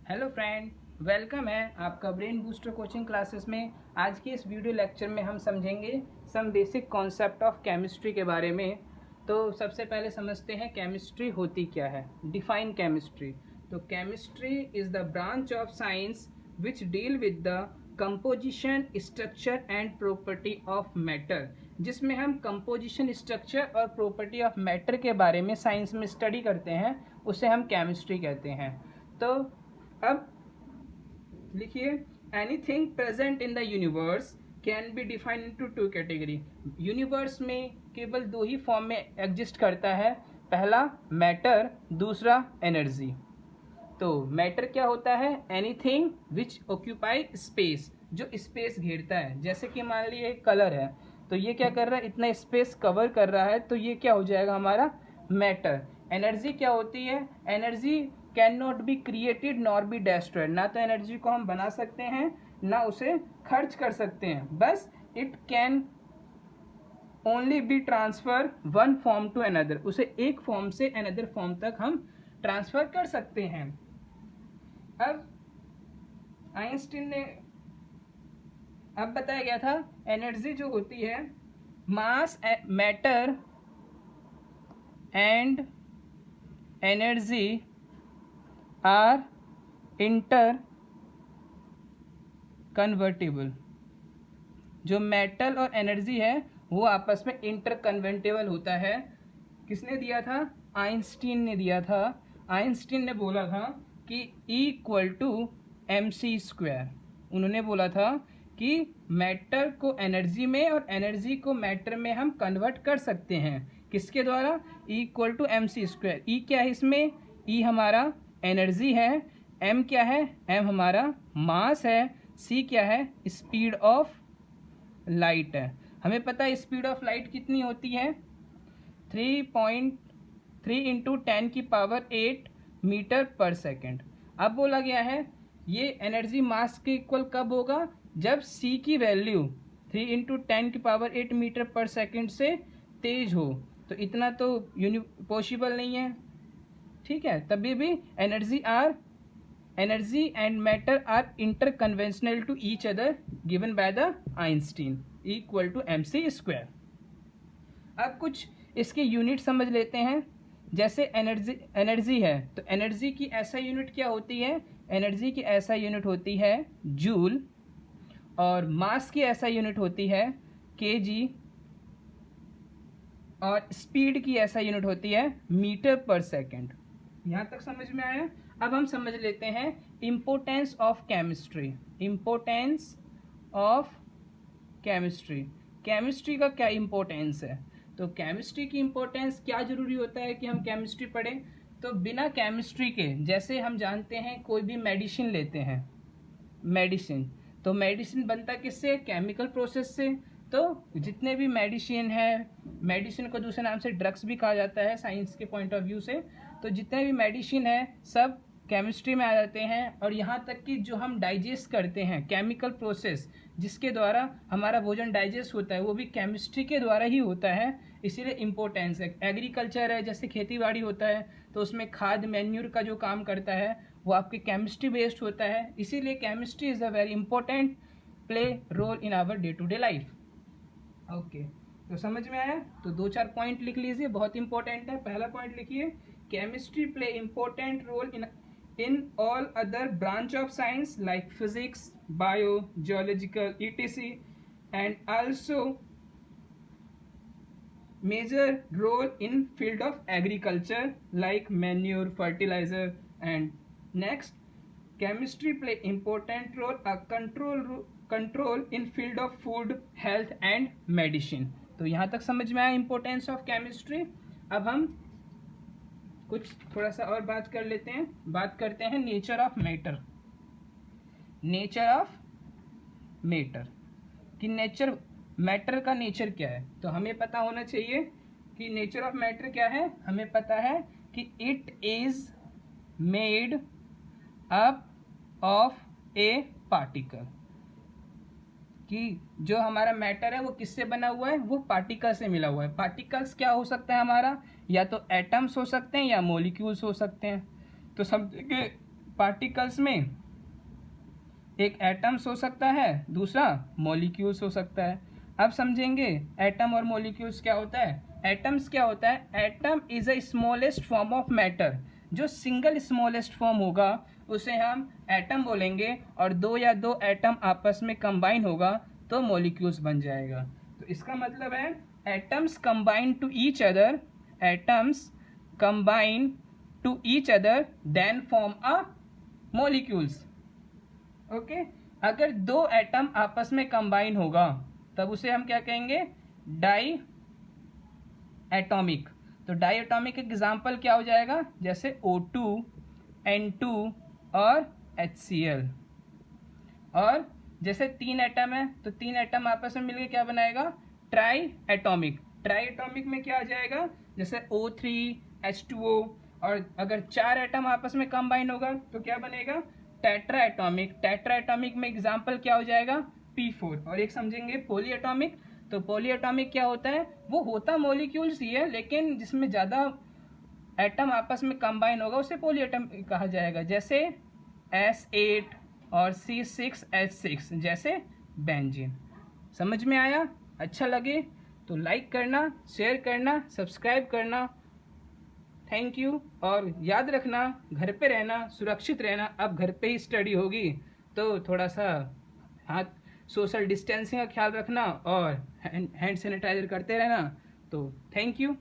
Hello friend, welcome है आपका brain booster coaching classes में। आज के इस वीडियो लेक्चर में हम समझेंगे some basic concept of chemistry के बारे में। तो सबसे पहले समझते हैं केमिस्ट्री होती क्या है। Define chemistry. तो chemistry is the branch of science which deal with the composition, structure and property of matter, जिसमें हम कंपोजिशन, स्ट्रक्चर और प्रॉपर्टी ऑफ मैटर के बारे में साइंस में स्टडी करते हैं, उसे हम केमिस्ट्री कहते हैं। तो अब लिखिए, anything present in the universe can be defined into two category. Universe में केवल दो ही फॉर्म में एग्जिस्ट करता है, पहला मैटर, दूसरा एनर्जी। तो मैटर क्या होता है? एनीथिंग विच ऑक्यूपाई स्पेस, जो स्पेस घेरता है। जैसे कि मान लीजिए कलर है, तो ये क्या कर रहा है? इतना स्पेस कवर कर रहा है, तो ये क्या हो जाएगा हमारा? मैटर। एनर्जी क्या होती है? Energy can not be created nor be destroyed. ना तो एनर्जी को हम बना सकते हैं, ना उसे खर्च कर सकते हैं, बस it can only be transfer one form to another. उसे एक फॉर्म से अनदर फॉर्म तक हम ट्रांसफर कर सकते हैं। अब आइंस्टीन ने अब बताया गया था, एनर्जी जो होती है, mass, matter and energy are interconvertible. जो मेटल और एनर्जी है वो आपस में इंटर कन्वर्टेबल होता है। किसने दिया था? आइंस्टीन ने दिया था। आइंस्टीन ने बोला था कि E=mc²। उन्होंने बोला था कि मैटर को एनर्जी में और एनर्जी को मैटर में हम कन्वर्ट कर सकते हैं। किसके द्वारा? E=mc²। ई क्या है इसमें? ई हमारा एनर्जी है, m क्या है? m हमारा मास है, c क्या है? स्पीड ऑफ लाइट है। हमें पता है स्पीड ऑफ लाइट कितनी होती है? 3.3 × 10⁸ मीटर पर सेकेंड। अब बोला गया है ये एनर्जी मास के इक्वल कब होगा? जब c की वैल्यू 3 × 10⁸ मीटर पर सेकेंड से तेज हो। तो इतना तो पॉसिबल नहीं है, ठीक है। तभी भी energy and matter are inter conventional to each other, given by the Einstein, E=mc²। अब कुछ इसके यूनिट समझ लेते हैं। जैसे एनर्जी है, तो एनर्जी की ऐसा यूनिट क्या होती है? एनर्जी की ऐसा यूनिट होती है जूल, और मास की ऐसा यूनिट होती है kg, और स्पीड की ऐसा यूनिट होती है मीटर पर सेकेंड। यहाँ तक समझ में आया? अब हम समझ लेते हैं importance of chemistry. Importance of chemistry, chemistry का क्या इम्पोर्टेंस है? तो केमिस्ट्री की इम्पोर्टेंस क्या जरूरी होता है कि हम केमिस्ट्री पढ़ें? तो बिना केमिस्ट्री के, जैसे हम जानते हैं कोई भी मेडिसिन लेते हैं, मेडिसिन, तो मेडिसिन बनता किससे? केमिकल प्रोसेस से। तो जितने भी मेडिसिन है, मेडिसिन को दूसरे नाम से ड्रग्स भी कहा जाता है साइंस के पॉइंट ऑफ व्यू से, तो जितने भी मेडिसिन है सब केमिस्ट्री में आ जाते हैं। और यहाँ तक कि जो हम डाइजेस्ट करते हैं, केमिकल प्रोसेस जिसके द्वारा हमारा भोजन डाइजेस्ट होता है, वो भी केमिस्ट्री के द्वारा ही होता है, इसीलिए इम्पोर्टेंस है। एग्रीकल्चर है, जैसे खेती बाड़ी होता है, तो उसमें खाद, मैन्यूर का जो काम करता है वो आपके केमिस्ट्री बेस्ड होता है। इसीलिए chemistry is a very important play role in our day to day life. Okay, तो समझ में आया? तो 2-4 पॉइंट लिख लीजिए, बहुत इंपॉर्टेंट है। पहला पॉइंट लिखिए, chemistry play important role in all other branch of science like physics, bio, geological, etc, and also major role in field of agriculture like manure, fertilizer, and next, chemistry play important role a control in field of food, health and medicine। तो यहाँ तक समझ में आया importance of chemistry. अब हम कुछ थोड़ा सा और बात कर लेते हैं। बात करते हैं nature of matter. Nature of matter कि नेचर, मैटर का नेचर क्या है? तो हमें पता होना चाहिए कि नेचर ऑफ मैटर क्या है। हमें पता है कि it is made up of A particle, कि जो हमारा मैटर है वो किससे बना हुआ है? वो पार्टिकल से मिला हुआ है। पार्टिकल्स क्या हो सकता है हमारा? या तो एटम्स हो सकते हैं या मॉलिक्यूल्स हो सकते हैं। तो समझेंगे पार्टिकल्स में एक एटम्स हो सकता है, दूसरा मॉलिक्यूल्स हो सकता है। अब समझेंगे एटम और मॉलिक्यूल्स क्या होता है। एटम्स क्या होता है? Atom is a smallest form of matter. जो सिंगल स्मॉलेस्ट फॉर्म होगा उसे हम एटम बोलेंगे, और दो या दो एटम आपस में कंबाइन होगा तो मॉलिक्यूल्स बन जाएगा। तो इसका मतलब है atoms combine to each other, atoms combine to each other then form a molecules. Okay, अगर दो एटम आपस में कंबाइन होगा तब उसे हम क्या कहेंगे? Diatomic. तो डाई एटॉमिक एग्जाम्पल क्या हो जाएगा? जैसे O2, N2 और HCl। और जैसे तीन एटम है तो तीन एटम आपस में मिलकर क्या बनाएगा? Try atomic. ट्राई एटॉमिक में क्या आ जाएगा? जैसे O3, H2O। और अगर चार एटम आपस में कंबाइन होगा तो क्या बनेगा? Tetra atomic. टेट्रा एटॉमिक में एग्जाम्पल क्या हो जाएगा? P4। और एक समझेंगे पॉली एटॉमिक। तो पॉली एटॉमिक क्या होता है? वो होता मॉलिक्यूल्स ही है, लेकिन जिसमें ज़्यादा एटम आपस में कंबाइन होगा उसे पॉली एटम कहा जाएगा। जैसे S8 और C6H6, जैसे बेंजीन। समझ में आया? अच्छा लगे तो लाइक करना, शेयर करना, सब्सक्राइब करना। Thank you. और याद रखना, घर पे रहना, सुरक्षित रहना। अब घर पे ही स्टडी होगी तो थोड़ा सा हाथ सोशल डिस्टेंसिंग का ख्याल रखना और हैंड सैनिटाइजर करते रहना। तो थैंक यू।